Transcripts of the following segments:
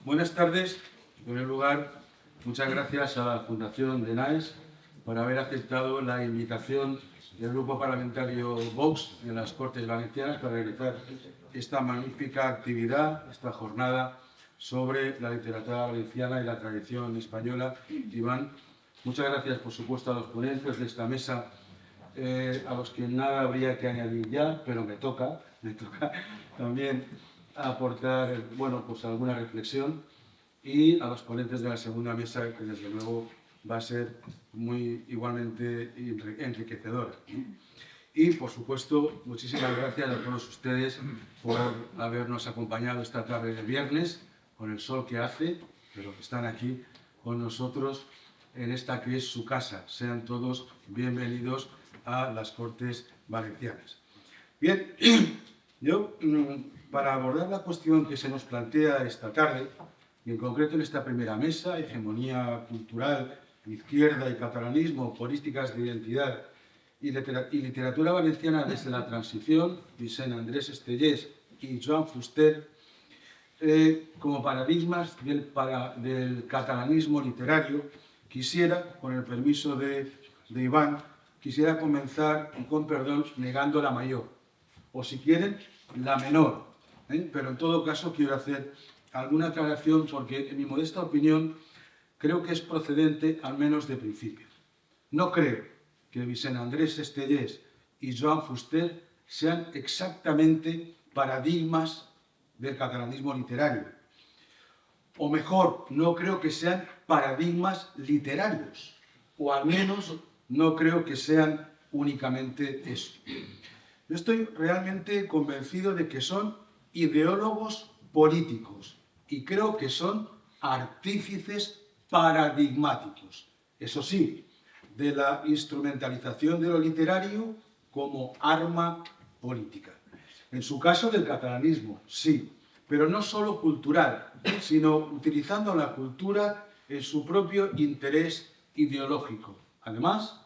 Buenas tardes. En primer lugar, muchas gracias a la Fundación de NAES por haber aceptado la invitación del Grupo Parlamentario Vox en las Cortes Valencianas para realizar esta magnífica actividad, esta jornada sobre la literatura valenciana y la tradición española. Iván, muchas gracias, por supuesto, a los ponentes de esta mesa, a los que nada habría que añadir ya, pero me toca también aportar, bueno, pues alguna reflexión, y a los ponentes de la segunda mesa, que desde luego va a ser igualmente enriquecedora, ¿no? Y, por supuesto, muchísimas gracias a todos ustedes por habernos acompañado esta tarde de viernes, con el sol que hace, pero que están aquí con nosotros en esta que es su casa. Sean todos bienvenidos a las Cortes Valencianas. Bien, yo, para abordar la cuestión que se nos plantea esta tarde, y en concreto en esta primera mesa, hegemonía cultural, izquierda y catalanismo, políticas de identidad y literatura valenciana desde la transición, Vicent Andrés Estellés y Joan Fuster, como paradigmas del catalanismo literario, quisiera, con el permiso de Iván, quisiera comenzar, y con perdón, negando la mayor, o si quieren, la menor, pero en todo caso quiero hacer alguna aclaración porque, en mi modesta opinión, creo que es procedente al menos de principio. No creo que Vicent Andrés Estellés y Joan Fuster sean exactamente paradigmas del catalanismo literario. O mejor, no creo que sean paradigmas literarios, o al menos no creo que sean únicamente eso. Yo estoy realmente convencido de que son ideólogos políticos y creo que son artífices paradigmáticos. Eso sí, de la instrumentalización de lo literario como arma política. En su caso del catalanismo, sí, pero no solo cultural, sino utilizando la cultura en su propio interés ideológico. Además,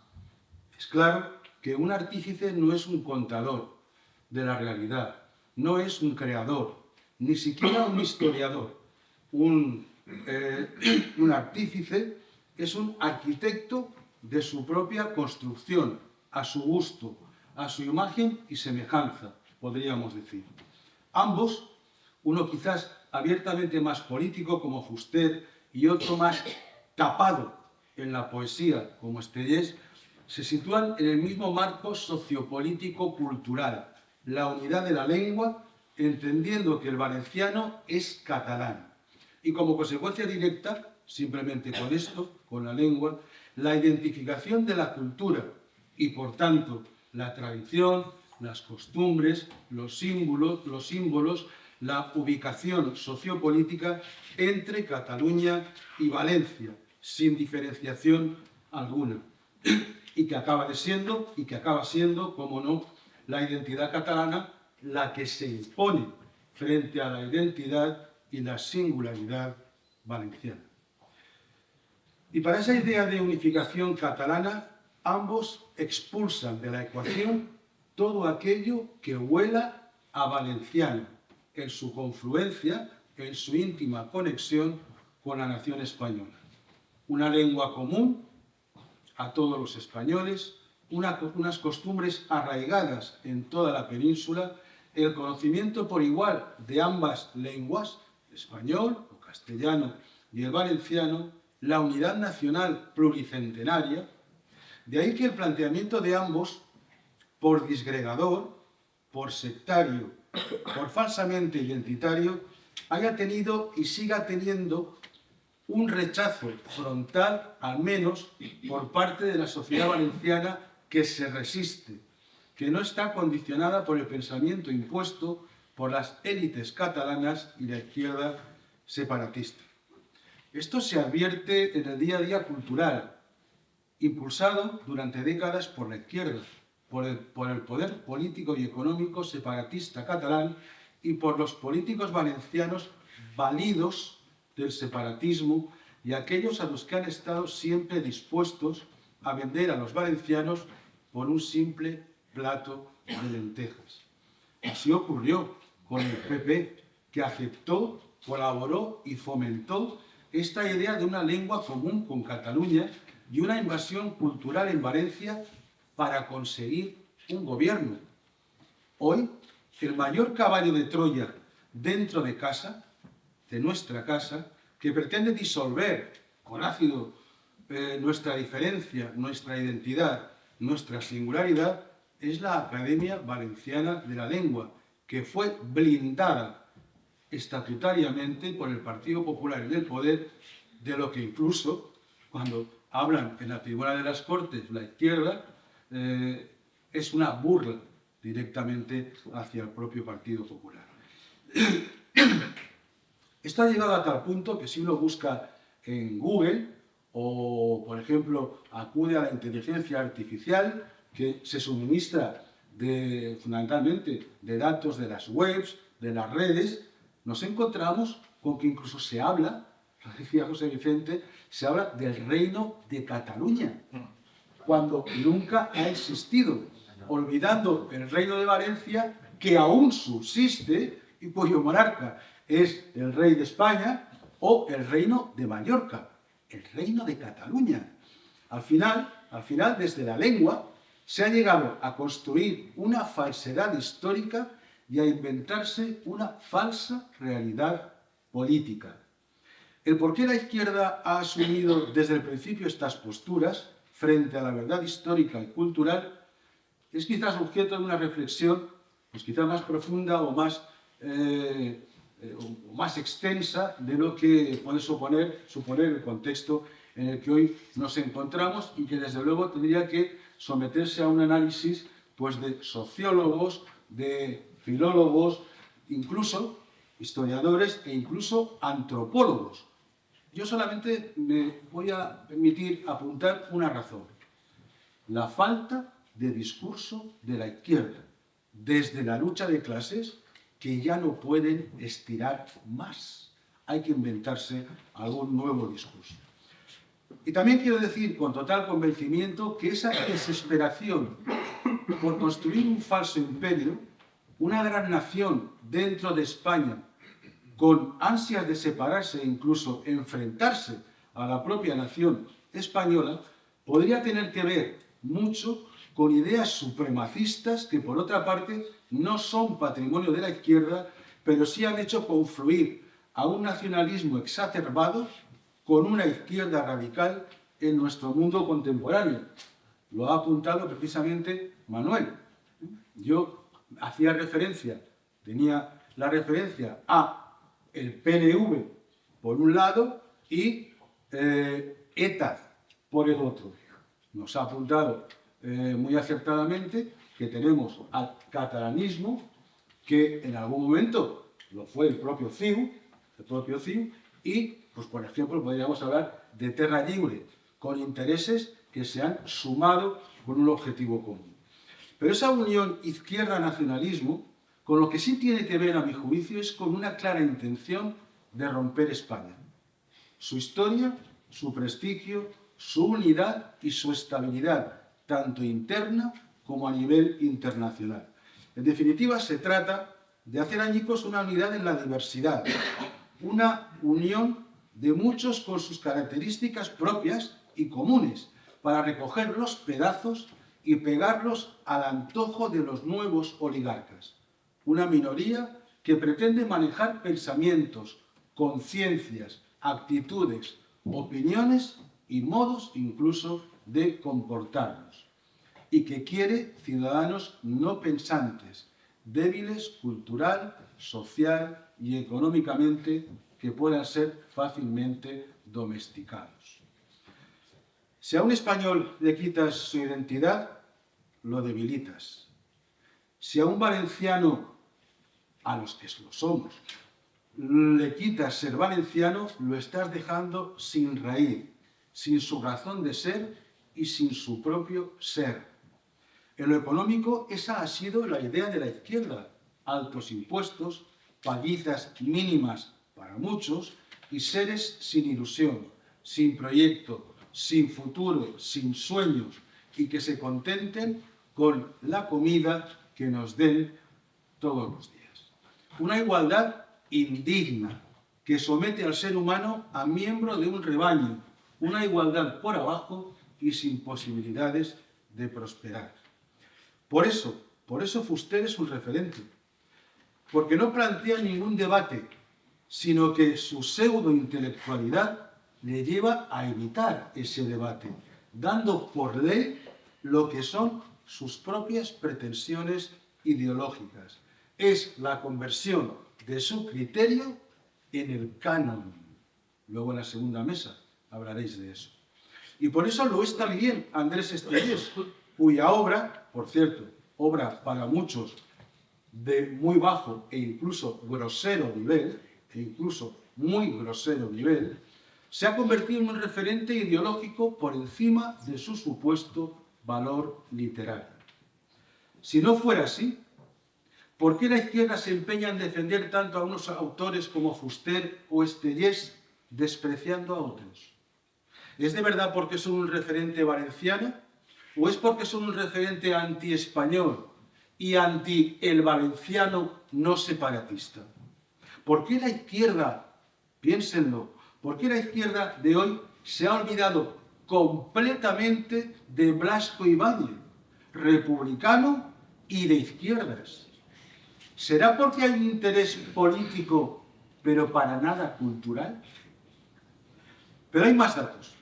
es claro que un artífice no es un contador de la realidad, no es un creador, ni siquiera un historiador. Un artífice es un arquitecto de su propia construcción, a su gusto, a su imagen y semejanza, podríamos decir. Ambos, uno quizás abiertamente más político como Fuster y otro más tapado en la poesía como Estellés, se sitúan en el mismo marco sociopolítico-cultural, la unidad de la lengua, entendiendo que el valenciano es catalán. Y como consecuencia directa, simplemente con esto, con la lengua, la identificación de la cultura y, por tanto, la tradición, las costumbres, los símbolos, la ubicación sociopolítica entre Cataluña y Valencia, sin diferenciación alguna. Y que acaba siendo, como no, la identidad catalana la que se impone frente a la identidad y la singularidad valenciana. Y para esa idea de unificación catalana, ambos expulsan de la ecuación todo aquello que huela a valenciano, en su confluencia, en su íntima conexión con la nación española. Una lengua común a todos los españoles, unas costumbres arraigadas en toda la península, el conocimiento por igual de ambas lenguas, el español o castellano y el valenciano, la unidad nacional pluricentenaria. De ahí que el planteamiento de ambos, por disgregador, por sectario, por falsamente identitario, haya tenido y siga teniendo un rechazo frontal, al menos por parte de la sociedad valenciana, que se resiste, que no está condicionada por el pensamiento impuesto por las élites catalanas y la izquierda separatista. Esto se advierte en el día a día cultural, impulsado durante décadas por la izquierda, por el poder político y económico separatista catalán y por los políticos valencianos validos del separatismo y aquellos a los que han estado siempre dispuestos a vender a los valencianos por un simple plato de lentejas. Así ocurrió con el PP, que aceptó colaboró y fomentó esta idea de una lengua común con Cataluña y una invasión cultural en Valencia para conseguir un gobierno. Hoy, el mayor caballo de Troya dentro de casa, de nuestra casa, que pretende disolver con ácido nuestra diferencia, nuestra identidad, nuestra singularidad, es la Academia Valenciana de la Lengua, que fue blindada estatutariamente por el Partido Popular en el poder, de lo que incluso, cuando hablan en la tribuna de las Cortes la izquierda, es una burla directamente hacia el propio Partido Popular. Esto ha llegado a tal punto que si uno busca en Google o, por ejemplo, acude a la inteligencia artificial que se suministra fundamentalmente de datos de las webs, de las redes, nos encontramos con que incluso se habla, lo decía José Vicente, se habla del Reino de Cataluña, cuando nunca ha existido, olvidando el Reino de Valencia, que aún subsiste y cuyo monarca es el rey de España, o el Reino de Mallorca, el Reino de Cataluña. Al final, desde la lengua, se ha llegado a construir una falsedad histórica y a inventarse una falsa realidad política. El por qué la izquierda ha asumido desde el principio estas posturas frente a la verdad histórica y cultural es quizás objeto de una reflexión pues quizás más profunda o más extensa de lo que puede suponer el contexto en el que hoy nos encontramos y que desde luego tendría que someterse a un análisis pues, de sociólogos, de filólogos, incluso historiadores e incluso antropólogos. Yo solamente me voy a permitir apuntar una razón: la falta de discurso de la izquierda, desde la lucha de clases, que ya no pueden estirar más. Hay que inventarse algún nuevo discurso. Y también quiero decir con total convencimiento que esa desesperación por construir un falso imperio, una gran nación dentro de España, con ansias de separarse e incluso enfrentarse a la propia nación española, podría tener que ver mucho con ideas supremacistas que, por otra parte, no son patrimonio de la izquierda, pero sí han hecho confluir a un nacionalismo exacerbado con una izquierda radical en nuestro mundo contemporáneo. Lo ha apuntado precisamente Manuel. Yo tenía la referencia a el PNV por un lado y ETA por el otro. Nos ha apuntado muy acertadamente que tenemos al catalanismo, que en algún momento lo fue el propio CIU, y, pues, por ejemplo, podríamos hablar de Terra Lliure, con intereses que se han sumado con un objetivo común. Pero esa unión izquierda-nacionalismo, con lo que sí tiene que ver, a mi juicio, es con una clara intención de romper España. Su historia, su prestigio, su unidad y su estabilidad, tanto interna como a nivel internacional. En definitiva, se trata de hacer añicos una unidad en la diversidad, una unión de muchos con sus características propias y comunes, para recoger los pedazos y pegarlos al antojo de los nuevos oligarcas. Una minoría que pretende manejar pensamientos, conciencias, actitudes, opiniones y modos incluso de comportarnos, y que quiere ciudadanos no pensantes, débiles cultural, social y económicamente, que puedan ser fácilmente domesticados. Si a un español le quitas su identidad, lo debilitas. Si a un valenciano, a los que lo somos, le quitas ser valenciano, lo estás dejando sin raíz, sin su razón de ser y sin su propio ser. En lo económico, esa ha sido la idea de la izquierda: altos impuestos, palizas mínimas para muchos y seres sin ilusión, sin proyecto, sin futuro, sin sueños, y que se contenten con la comida que nos den todos los días. Una igualdad indigna, que somete al ser humano a miembro de un rebaño, una igualdad por abajo y sin posibilidades de prosperar. Por eso Fuster es un referente, porque no plantea ningún debate, sino que su pseudo-intelectualidad le lleva a evitar ese debate, dando por ley lo que son sus propias pretensiones ideológicas. Es la conversión de su criterio en el canon. Luego en la segunda mesa hablaréis de eso. Y por eso lo es también Andrés Estellés, cuya obra, por cierto, obra para muchos de muy bajo e incluso grosero nivel, se ha convertido en un referente ideológico por encima de su supuesto valor literario. Si no fuera así, ¿por qué la izquierda se empeña en defender tanto a unos autores como Fuster o Estellés, despreciando a otros? ¿Es de verdad porque son un referente valenciano? ¿O es porque son un referente anti-español y anti el valenciano no separatista? ¿Por qué la izquierda, piénsenlo, por qué la izquierda de hoy se ha olvidado completamente de Blasco Ibáñez, republicano y de izquierdas? ¿Será porque hay un interés político, pero para nada cultural? Pero hay más datos.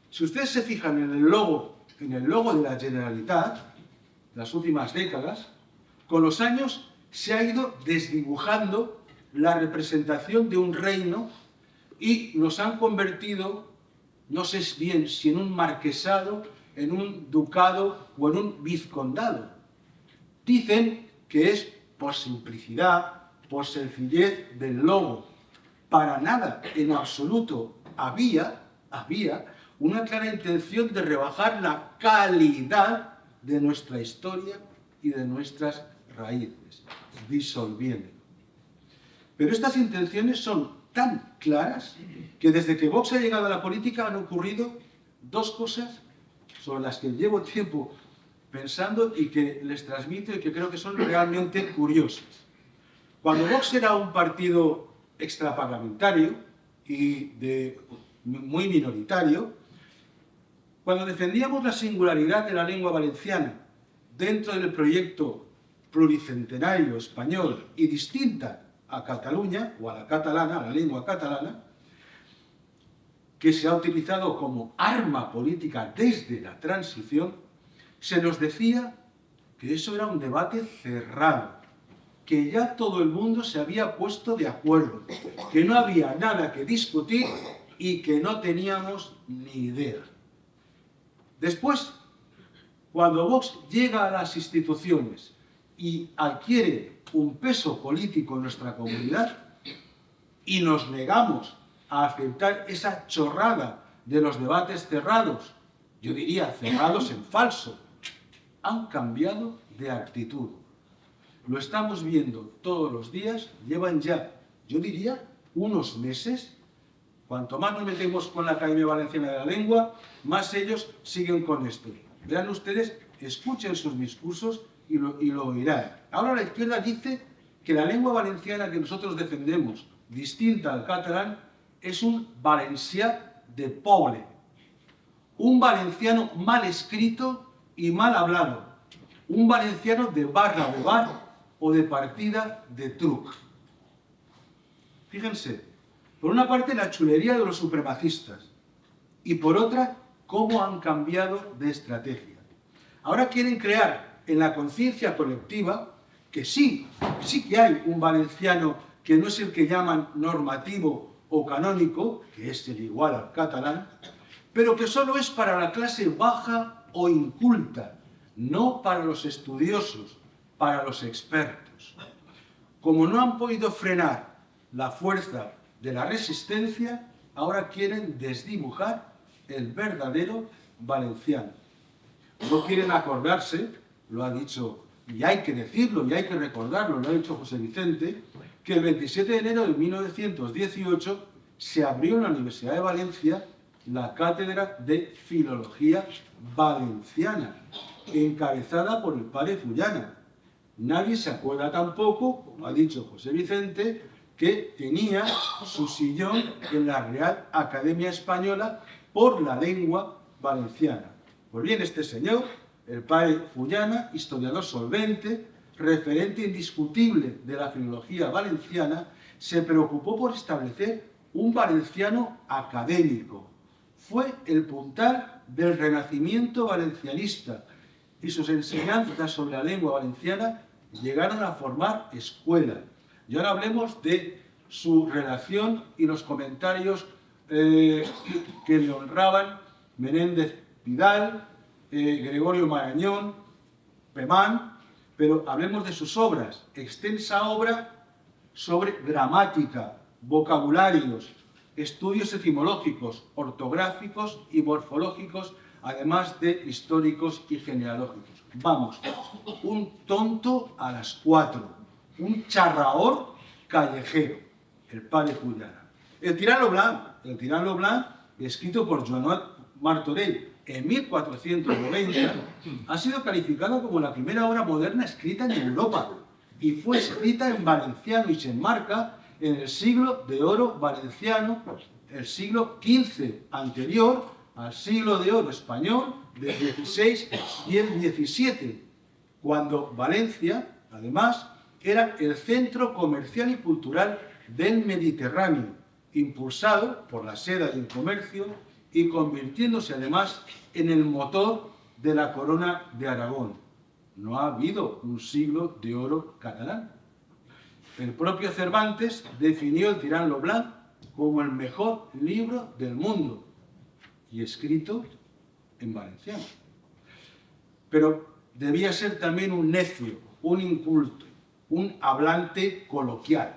Si ustedes se fijan en el logo de la Generalitat, las últimas décadas, con los años se ha ido desdibujando la representación de un reino y nos han convertido, no sé bien si en un marquesado, en un ducado o en un vizcondado. Dicen que es por simplicidad, por sencillez del logo. Para nada, en absoluto, había una clara intención de rebajar la calidad de nuestra historia y de nuestras raíces, disolviendo. Pero estas intenciones son tan claras que desde que Vox ha llegado a la política han ocurrido dos cosas sobre las que llevo tiempo pensando y que les transmito y que creo que son realmente curiosas. Cuando Vox era un partido extraparlamentario y muy minoritario, cuando defendíamos la singularidad de la lengua valenciana dentro del proyecto pluricentenario español y distinta a Cataluña o a la catalana, a la lengua catalana, que se ha utilizado como arma política desde la transición, se nos decía que eso era un debate cerrado, que ya todo el mundo se había puesto de acuerdo, que no había nada que discutir y que no teníamos ni idea. Después, cuando Vox llega a las instituciones y adquiere un peso político en nuestra comunidad y nos negamos a aceptar esa chorrada de los debates cerrados, yo diría cerrados en falso, han cambiado de actitud. Lo estamos viendo todos los días, llevan ya, yo diría, unos meses. Cuanto más nos metemos con la Academia Valenciana de la Lengua, más ellos siguen con esto. Vean ustedes, escuchen sus discursos y lo oirán. Ahora la izquierda dice que la lengua valenciana que nosotros defendemos, distinta al catalán, es un valencià de poble, un valenciano mal escrito y mal hablado, un valenciano de barra de bar o de partida de truc. Fíjense, por una parte la chulería de los supremacistas y por otra cómo han cambiado de estrategia. Ahora quieren crear en la conciencia colectiva que sí que hay un valenciano que no es el que llaman normativo o canónico, que es el igual al catalán, pero que solo es para la clase baja o inculta, no para los estudiosos, para los expertos. Como no han podido frenar la fuerza de la resistencia, ahora quieren desdibujar el verdadero valenciano. No quieren acordarse, lo ha dicho, y hay que decirlo, y hay que recordarlo, lo ha dicho José Vicente, que el 27 de enero de 1918 se abrió en la Universidad de Valencia la Cátedra de Filología Valenciana, encabezada por el padre Fullana. Nadie se acuerda tampoco, como ha dicho José Vicente, que tenía su sillón en la Real Academia Española por la lengua valenciana. Pues bien, este señor, el padre Fullana, historiador solvente, referente indiscutible de la filología valenciana, se preocupó por establecer un valenciano académico. Fue el puntal del renacimiento valencianista y sus enseñanzas sobre la lengua valenciana llegaron a formar escuela. Y ahora hablemos de su relación y los comentarios que le honraban Menéndez Pidal, Gregorio Marañón, Pemán, pero hablemos de sus obras. Extensa obra sobre gramática, vocabularios, estudios etimológicos, ortográficos y morfológicos, además de históricos y genealógicos. Vamos, un tonto a las 4, un charraor callejero, el padre Fullana. El Tirant lo Blanc, escrito por Joanot Martorell en 1490, ha sido calificado como la primera obra moderna escrita en Europa y fue escrita en valenciano y se enmarca en el siglo de oro valenciano, el siglo XV, anterior al siglo de oro español del XVI y el XVII, cuando Valencia, además, era el centro comercial y cultural del Mediterráneo, impulsado por la seda y el comercio y convirtiéndose además en el motor de la corona de Aragón. No ha habido un siglo de oro catalán. El propio Cervantes definió el Tirant lo Blanc como el mejor libro del mundo y escrito en valenciano. Pero debía ser también un necio, un inculto, un hablante coloquial,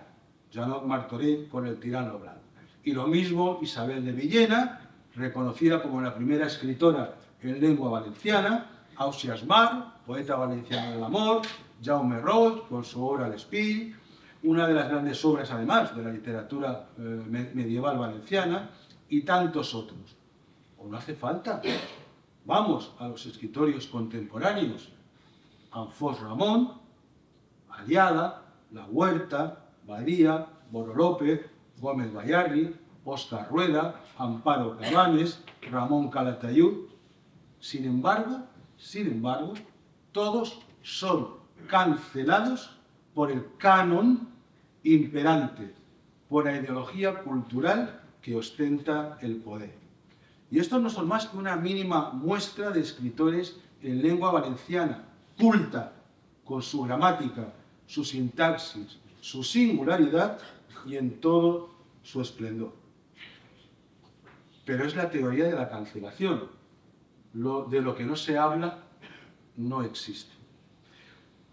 Joanot Martorell con el Tirant lo Blanc. Y lo mismo Isabel de Villena, reconocida como la primera escritora en lengua valenciana, Ausiàs March, poeta valenciano del amor, Jaume Roig, con su obra L'Espill, una de las grandes obras, además, de la literatura medieval valenciana, y tantos otros. ¿O no hace falta? Vamos a los escritorios contemporáneos. Anfós Ramón, Aliada, La Huerta, Badía, Boro López, Gómez Bayarri, Óscar Rueda, Amparo Cabanes, Ramón Calatayud. Sin embargo, todos son cancelados por el canon imperante, por la ideología cultural que ostenta el poder. Y estos no son más que una mínima muestra de escritores en lengua valenciana, culta, con su gramática, su sintaxis, su singularidad y en todo su esplendor. Pero es la teoría de la cancelación. De lo que no se habla no existe.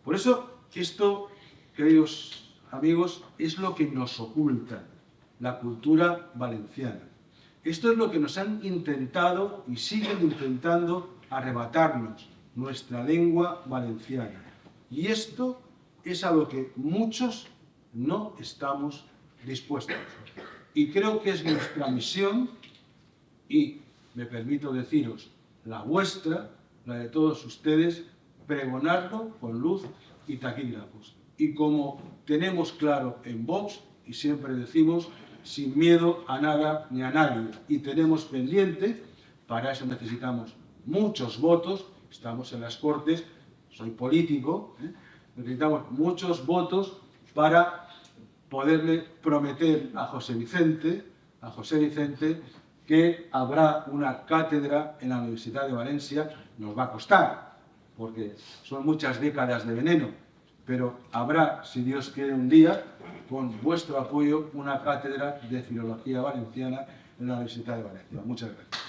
Por eso, esto, queridos amigos, es lo que nos oculta la cultura valenciana. Esto es lo que nos han intentado y siguen intentando arrebatarnos, nuestra lengua valenciana. Y esto es a lo que muchos no estamos dispuestos. Y creo que es nuestra misión, y me permito deciros, la vuestra, la de todos ustedes, pregonarlo con luz y taquígrafos. Y como tenemos claro en Vox, y siempre decimos, sin miedo a nada ni a nadie, y tenemos pendiente, para eso necesitamos muchos votos, estamos en las Cortes, soy político, necesitamos muchos votos para poderle prometer a José Vicente, que habrá una cátedra en la Universidad de Valencia. Nos va a costar, porque son muchas décadas de veneno, pero habrá, si Dios quiere, un día, con vuestro apoyo, una cátedra de filología valenciana en la Universidad de Valencia. Muchas gracias.